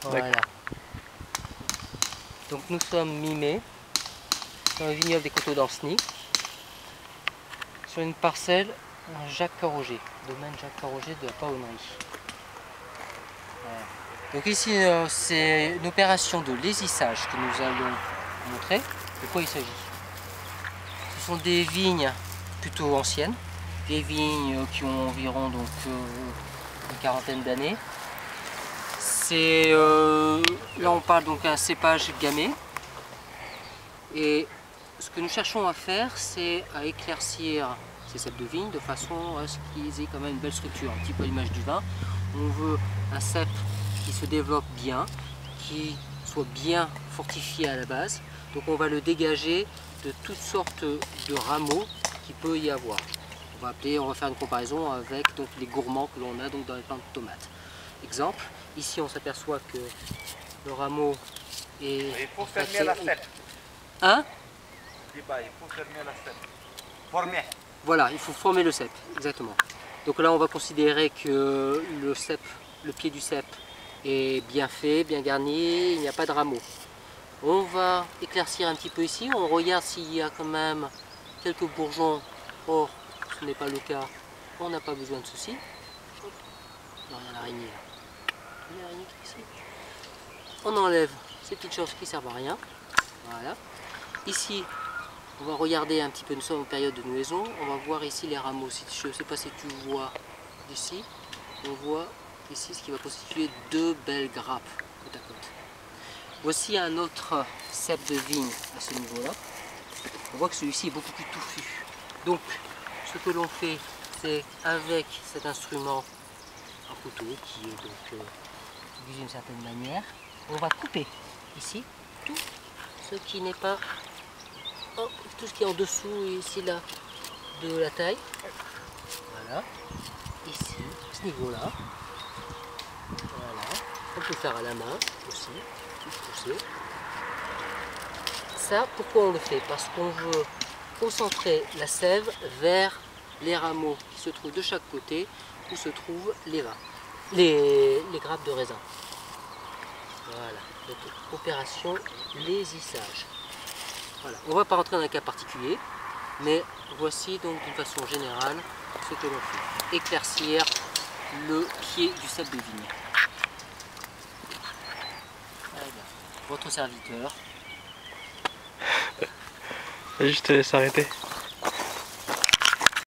Voilà. Donc nous sommes mi-mai, dans le vignoble des Coteaux d'Ancenis, sur une parcelle Jacques Carroger, domaine Jacques Carroger de la Pavonnerie. Voilà. Donc ici c'est une opération de lésissage que nous allons montrer. De quoi il s'agit? Ce sont des vignes plutôt anciennes, des vignes qui ont environ donc, une quarantaine d'années. Là on parle donc d'un cépage gamay. Et ce que nous cherchons à faire, c'est à éclaircir ces cèpes de vigne de façon à ce qu'ils aient quand même une belle structure, un petit peu à l'image du vin. On veut un cèpe qui se développe bien, qui soit bien fortifié à la base. Donc on va le dégager de toutes sortes de rameaux qu'il peut y avoir. On va faire une comparaison avec donc, les gourmands que l'on a donc, dans les plants de tomates. Exemple, ici on s'aperçoit que le rameau est... Il faut fermer la cèpe. Hein? Il faut fermer la cèpe. Former. Voilà, il faut former le cèpe, exactement. Donc là on va considérer que le pied du cèpe est bien fait, bien garni, il n'y a pas de rameaux. On va éclaircir un petit peu ici, on regarde s'il y a quand même quelques bourgeons. Or, ce n'est pas le cas, on n'a pas besoin de ceci. Il y a l'araignée là. Il y a l'araignée qui est ici. On enlève ces petites choses qui ne servent à rien. Voilà. Ici, on va regarder un petit peu, nous sommes en période de nouaison, on va voir ici les rameaux. Je ne sais pas si tu vois d'ici, on voit ici ce qui va constituer deux belles grappes côte à côte. Voici un autre cep de vigne à ce niveau-là. On voit que celui-ci est beaucoup plus touffu. Donc, ce que l'on fait, c'est avec cet instrument, un couteau qui est donc utilisé d'une certaine manière, on va couper ici tout ce qui n'est pas... Oh, tout ce qui est en dessous ici là de la taille. Voilà. Ici, à ce niveau là. Voilà. On peut faire à la main aussi. Pousser. Ça, pourquoi on le fait? Parce qu'on veut concentrer la sève vers les rameaux qui se trouvent de chaque côté où se trouvent les grappes de raisin. Voilà. Donc, opération lésissage. Voilà. On ne va pas rentrer dans un cas particulier, mais voici donc d'une façon générale ce que l'on fait. Éclaircir le pied du cep de vigne. Voilà. Votre serviteur. Vas-y, je te laisse arrêter.